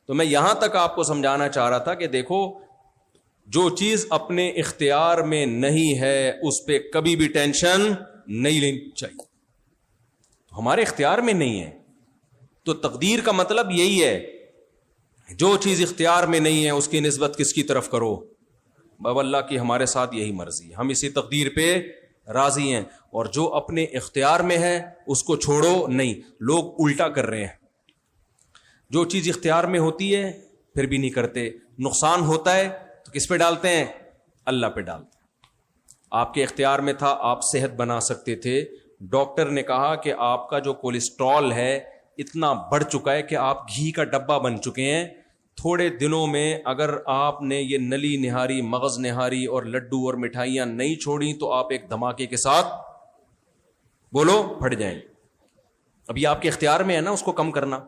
تو میں یہاں تک آپ کو سمجھانا چاہ رہا تھا کہ دیکھو جو چیز اپنے اختیار میں نہیں ہے اس پہ کبھی بھی ٹینشن نہیں لینی چاہیے. ہمارے اختیار میں نہیں ہے تو تقدیر کا مطلب یہی ہے, جو چیز اختیار میں نہیں ہے اس کی نسبت کس کی طرف کرو؟ باب اللہ کی ہمارے ساتھ یہی مرضی, ہم اسی تقدیر پہ راضی ہیں. اور جو اپنے اختیار میں ہے اس کو چھوڑو نہیں. لوگ الٹا کر رہے ہیں, جو چیز اختیار میں ہوتی ہے پھر بھی نہیں کرتے, نقصان ہوتا ہے تو کس پہ ڈالتے ہیں؟ اللہ پہ ڈالتے ہیں. آپ کے اختیار میں تھا, آپ صحت بنا سکتے تھے, ڈاکٹر نے کہا کہ آپ کا جو کولیسٹرول ہے اتنا بڑھ چکا ہے کہ آپ گھی کا ڈبہ بن چکے ہیں, تھوڑے دنوں میں اگر آپ نے یہ نلی نہاری, مغز نہاری اور لڈو اور مٹھائیاں نہیں چھوڑی تو آپ ایک دھماکے کے ساتھ بولو پھٹ جائیں. اب یہ آپ کے اختیار میں ہے نا اس کو کم کرنا.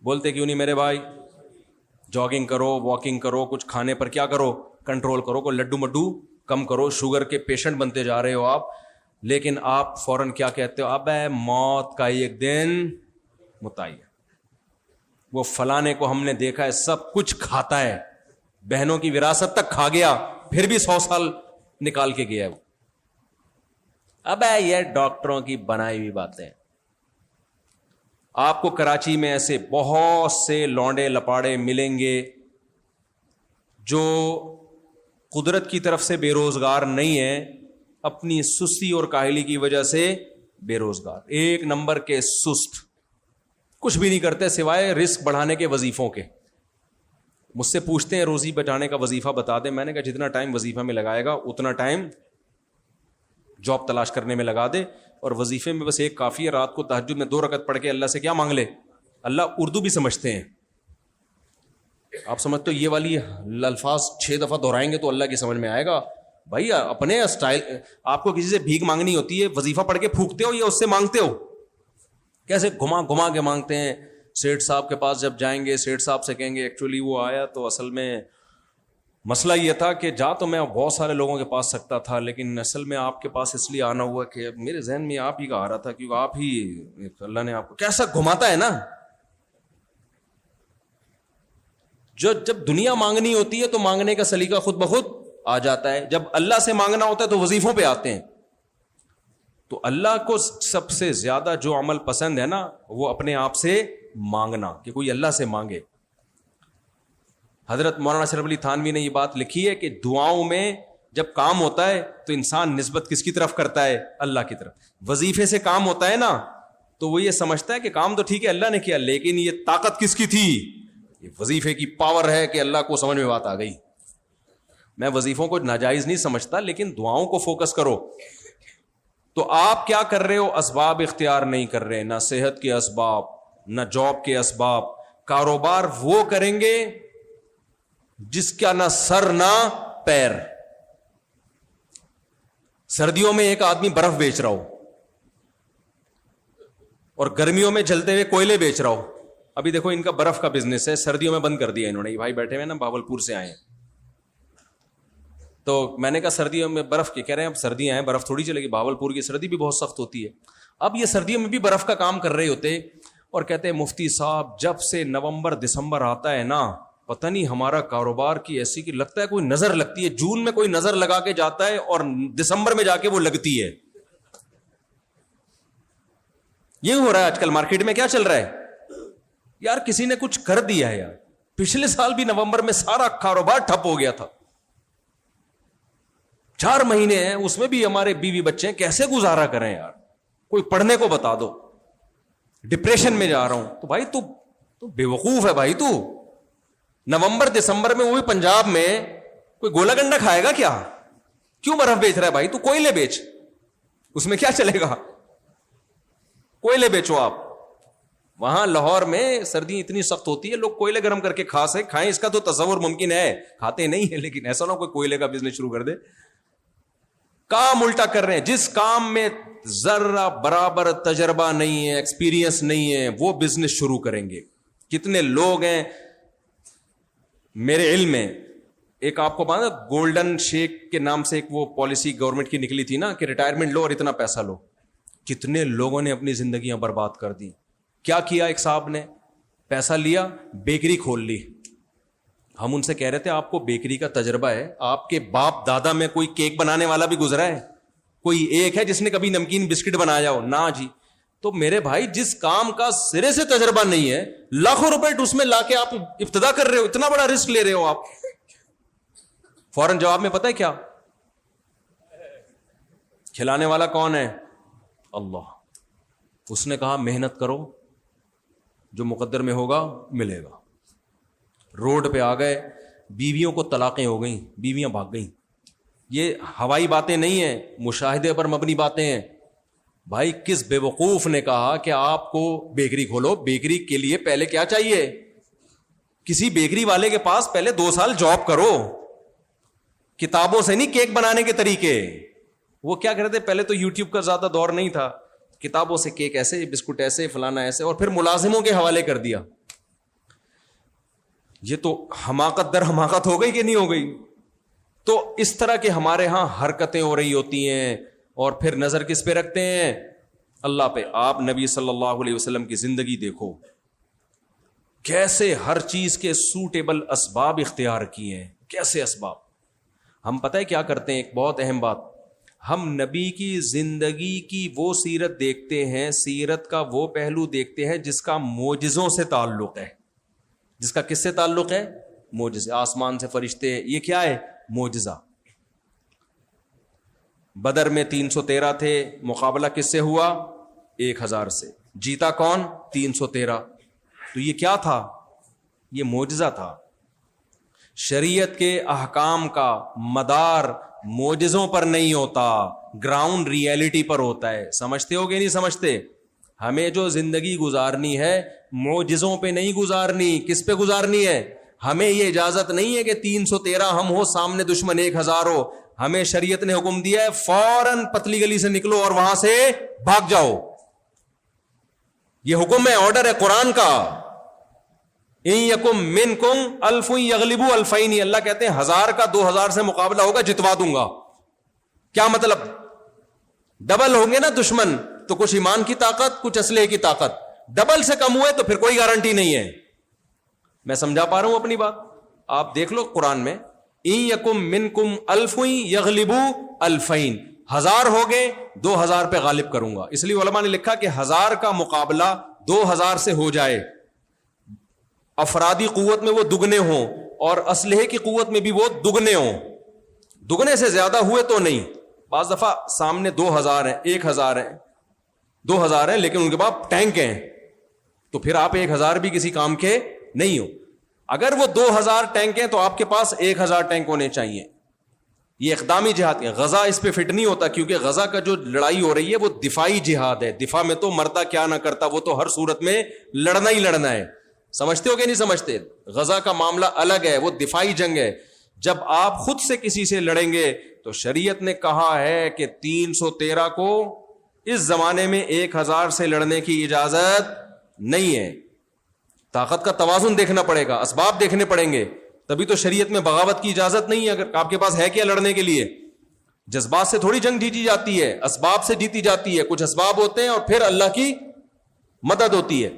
بولتے کیوں نہیں میرے بھائی؟ جاگنگ کرو, واکنگ کرو, کچھ کھانے پر کیا کرو, کنٹرول کرو, کوئی لڈو مڈو کم کرو. شوگر کے پیشنٹ بنتے جا رہے ہو آپ, لیکن آپ فوراً کیا کہتے ہو؟ اب موت کا ایک دن متعین. وہ فلانے کو ہم نے دیکھا ہے سب کچھ کھاتا ہے, بہنوں کی وراثت تک کھا گیا, پھر بھی 100 سال نکال کے گیا. وہ اب یہ ڈاکٹروں کی بنائی ہوئی باتیں. آپ کو کراچی میں ایسے بہت سے لونڈے لپاڑے ملیں گے جو قدرت کی طرف سے بے روزگار نہیں ہیں, اپنی سستی اور کاہلی کی وجہ سے بے روزگار, ایک نمبر کے سست, کچھ بھی نہیں کرتے سوائے رزق بڑھانے کے وظیفوں کے. مجھ سے پوچھتے ہیں روزی بچانے کا وظیفہ بتا دیں. میں نے کہا جتنا ٹائم وظیفہ میں لگائے گا اتنا ٹائم جاب تلاش کرنے میں لگا دے, اور وظیفے میں بس ایک کافی ہے. رات کو تہجد میں 2 رکعت پڑھ کے اللہ سے کیا مانگ لے. اللہ اردو بھی سمجھتے ہیں. آپ سمجھتے ہو یہ والی الفاظ 6 دفعہ دہرائیں گے تو اللہ کی سمجھ میں آئے گا؟ بھائی اپنے اسٹائل, آپ کو کسی سے بھیک مانگنی ہوتی ہے, وظیفہ پڑھ کے پھونکتے ہو یا اس سے مانگتے ہو؟ کیسے گھما گھما کے مانگتے ہیں. سیٹھ صاحب کے پاس جب جائیں گے, سیٹھ صاحب سے کہیں گے ایکچولی وہ آیا تو اصل میں مسئلہ یہ تھا کہ جا تو میں بہت سارے لوگوں کے پاس سکتا تھا, لیکن اصل میں آپ کے پاس اس لیے آنا ہوا کہ میرے ذہن میں آپ ہی کا آ رہا تھا, کیونکہ آپ ہی, اللہ نے آپ کو کیسا گھماتا ہے نا. جب دنیا مانگنی ہوتی ہے تو مانگنے کا سلیقہ خود بخود آ جاتا ہے, جب اللہ سے مانگنا ہوتا ہے تو وظیفوں پہ آتے ہیں. تو اللہ کو سب سے زیادہ جو عمل پسند ہے نا وہ اپنے آپ سے مانگنا, کہ کوئی اللہ سے مانگے. حضرت مولانا اشرف علی تھانوی نے یہ بات لکھی ہے کہ دعاؤں میں جب کام ہوتا ہے تو انسان نسبت کس کی طرف کرتا ہے؟ اللہ کی طرف. وظیفے سے کام ہوتا ہے نا تو وہ یہ سمجھتا ہے کہ کام تو ٹھیک ہے اللہ نے کیا, لیکن یہ طاقت کس کی تھی؟ یہ وظیفے کی پاور ہے کہ اللہ کو سمجھ میں بات آ گئی. میں وظیفوں کو ناجائز نہیں سمجھتا, لیکن دعاؤں کو فوکس کرو. تو آپ کیا کر رہے ہو؟ اسباب اختیار نہیں کر رہے, نہ صحت کے اسباب, نہ جاب کے اسباب. کاروبار وہ کریں گے جس کا نہ سر نہ پیر. سردیوں میں ایک آدمی برف بیچ رہا ہو اور گرمیوں میں جلتے ہوئے کوئلے بیچ رہا ہو. ابھی دیکھو ان کا برف کا بزنس ہے, سردیوں میں بند کر دیا انہوں نے. یہ بھائی بیٹھے ہوئے نا بھاولپور سے آئے ہیں, تو میں نے کہا سردیوں میں برف کے, کہہ رہے ہیں اب سردیاں ہیں برف تھوڑی چلے گی, بھاولپور کی سردی بھی بہت سخت ہوتی ہے. اب یہ سردیوں میں بھی برف کا کام کر رہے ہوتے اور کہتے ہیں مفتی صاحب جب سے نومبر دسمبر آتا ہے نا پتہ نہیں ہمارا کاروبار کی ایسی کہ لگتا ہے کوئی نظر لگتی ہے. جون میں کوئی نظر لگا کے جاتا ہے اور دسمبر میں جا کے وہ لگتی ہے. یہ ہو رہا ہے آج کل مارکیٹ میں. کیا چل رہا ہے یار؟ کسی نے کچھ کر دیا ہے یار. پچھلے سال بھی نومبر میں سارا کاروبار ٹھپ ہو گیا تھا. 4 مہینے ہیں اس میں بھی ہمارے بیوی بچے ہیں, کیسے گزارا کریں یار؟ کوئی پڑھنے کو بتا دو. ڈپریشن میں جا رہا ہوں. تو بھائی تو بے وقوف ہے بھائی. تو نومبر دسمبر میں وہ بھی پنجاب میں کوئی گولا گنڈا کھائے گا کیا؟ کیوں برف بیچ رہا ہے بھائی؟ تو کوئلے بیچ, اس میں کیا چلے گا؟ کوئلے بیچو آپ. وہاں لاہور میں سردی اتنی سخت ہوتی ہے لوگ کوئلے گرم کر کے کھائیں. اس کا تو تصور ممکن ہے, کھاتے نہیں ہے, لیکن ایسا نہ کوئی کوئلے کا بزنس شروع کر دے. کام الٹا کر رہے ہیں. جس کام میں ذرہ برابر تجربہ نہیں ہے, ایکسپیرینس نہیں ہے, وہ بزنس شروع کریں گے. کتنے لوگ ہیں میرے علم میں, ایک آپ کو پتا ہے گولڈن شیک کے نام سے ایک وہ پالیسی گورنمنٹ کی نکلی تھی نا کہ ریٹائرمنٹ لو اور اتنا پیسہ لو. کتنے لوگوں نے اپنی زندگیاں برباد کر دی. کیا کیا ایک صاحب نے, پیسہ لیا, بیکری کھول لی. ہم ان سے کہہ رہے تھے آپ کو بیکری کا تجربہ ہے, آپ کے باپ دادا میں کوئی کیک بنانے والا بھی گزرا ہے؟ کوئی ایک ہے جس نے کبھی نمکین بسکٹ بنایا ہو؟ نہ جی. تو میرے بھائی جس کام کا سرے سے تجربہ نہیں ہے, لاکھوں روپے اس میں لا کے آپ ابتدا کر رہے ہو, اتنا بڑا رسک لے رہے ہو آپ. فوراً جواب میں پتہ ہے کیا؟ کھلانے والا کون ہے؟ اللہ. اس نے کہا محنت کرو, جو مقدر میں ہوگا ملے گا. روڈ پہ آ گئے, بیویوں کو طلاقیں ہو گئیں, بیویاں بھاگ گئیں. یہ ہوائی باتیں نہیں ہیں, مشاہدے پر مبنی باتیں ہیں. بھائی کس بے وقوف نے کہا کہ آپ کو بیکری کھولو؟ بیکری کے لیے پہلے کیا چاہیے؟ کسی بیکری والے کے پاس پہلے 2 سال جاب کرو. کتابوں سے نہیں کیک بنانے کے طریقے. وہ کیا کرتے پہلے تو یوٹیوب کا زیادہ دور نہیں تھا, کتابوں سے کیک ایسے, بسکٹ ایسے, فلانا ایسے, اور پھر ملازموں کے حوالے کر دیا. یہ تو حماقت در حماقت ہو گئی کہ نہیں ہو گئی؟ تو اس طرح کے ہمارے ہاں حرکتیں ہو رہی ہوتی ہیں, اور پھر نظر کس پہ رکھتے ہیں؟ اللہ پہ. آپ نبی صلی اللہ علیہ وسلم کی زندگی دیکھو, کیسے ہر چیز کے سوٹیبل اسباب اختیار کیے ہیں. کیسے اسباب. ہم پتہ ہے کیا کرتے ہیں؟ ایک بہت اہم بات, ہم نبی کی زندگی کی وہ سیرت دیکھتے ہیں, سیرت کا وہ پہلو دیکھتے ہیں جس کا معجزوں سے تعلق ہے. جس کا کس سے تعلق ہے؟ معجزے. آسمان سے فرشتے, یہ کیا ہے؟ معجزہ. بدر میں 313 تھے, مقابلہ کس سے ہوا؟ 1000 سے. جیتا کون؟ 313. تو یہ کیا تھا؟ یہ معجزہ تھا. شریعت کے احکام کا مدار معجزوں پر نہیں ہوتا, گراؤنڈ ریئلٹی پر ہوتا ہے. سمجھتے ہو کہ نہیں سمجھتے؟ ہمیں جو زندگی گزارنی ہے معجزوں پہ نہیں گزارنی. کس پہ گزارنی ہے؟ ہمیں یہ اجازت نہیں ہے کہ 313 ہم ہو, سامنے دشمن 1000 ہو. ہمیں شریعت نے حکم دیا ہے فوراً پتلی گلی سے نکلو اور وہاں سے بھاگ جاؤ. یہ حکم ہے, آرڈر ہے قرآن کا. ان یکم منکم الف یغلبوا الفین. اللہ کہتے ہیں 1000 کا 2000 سے مقابلہ ہوگا, جتوا دوں گا. کیا مطلب؟ ڈبل ہوں گے نا دشمن, تو کچھ ایمان کی طاقت, کچھ اسلحے کی طاقت. ڈبل سے کم ہوئے تو پھر کوئی گارنٹی نہیں ہے. میں سمجھا پا رہا ہوں اپنی بات؟ آپ دیکھ لو قرآن میں, ان یکم منکم الف یغلبوا الفین. 1000 ہو گئے, 2000 پہ غالب کروں گا. اس لیے علماء نے لکھا کہ 1000 کا مقابلہ 2000 سے ہو جائے, افرادی قوت میں وہ دگنے ہوں اور اسلحے کی قوت میں بھی وہ دگنے ہوں. دگنے سے زیادہ ہوئے تو نہیں. بعض دفعہ سامنے 2000 ہیں, 1000 ہیں, 2000 ہیں, لیکن ان کے پاس ٹینک ہیں, تو پھر آپ 1000 بھی کسی کام کے نہیں ہو. اگر وہ 2000 ٹینک ہیں تو آپ کے پاس 1000 ٹینک ہونے چاہیے. یہ اقدامی جہاد ہے. غزہ اس پہ فٹ نہیں ہوتا, کیونکہ غزہ کا جو لڑائی ہو رہی ہے وہ دفاعی جہاد ہے. دفاع میں تو مرتا کیا نہ کرتا, وہ تو ہر صورت میں لڑنا ہی لڑنا ہے. سمجھتے ہو کہ نہیں سمجھتے؟ غزہ کا معاملہ الگ ہے, وہ دفاعی جنگ ہے. جب آپ خود سے کسی سے لڑیں گے تو شریعت نے کہا ہے کہ 313 کو اس زمانے میں 1000 سے لڑنے کی اجازت نہیں ہے. طاقت کا توازن دیکھنا پڑے گا, اسباب دیکھنے پڑیں گے, تبھی تو شریعت میں بغاوت کی اجازت نہیں ہے. اگر آپ کے پاس ہے کیا لڑنے کے لیے؟ جذبات سے تھوڑی جنگ جیتی جاتی ہے, اسباب سے جیتی جاتی ہے. کچھ اسباب ہوتے ہیں اور پھر اللہ کی مدد ہوتی ہے.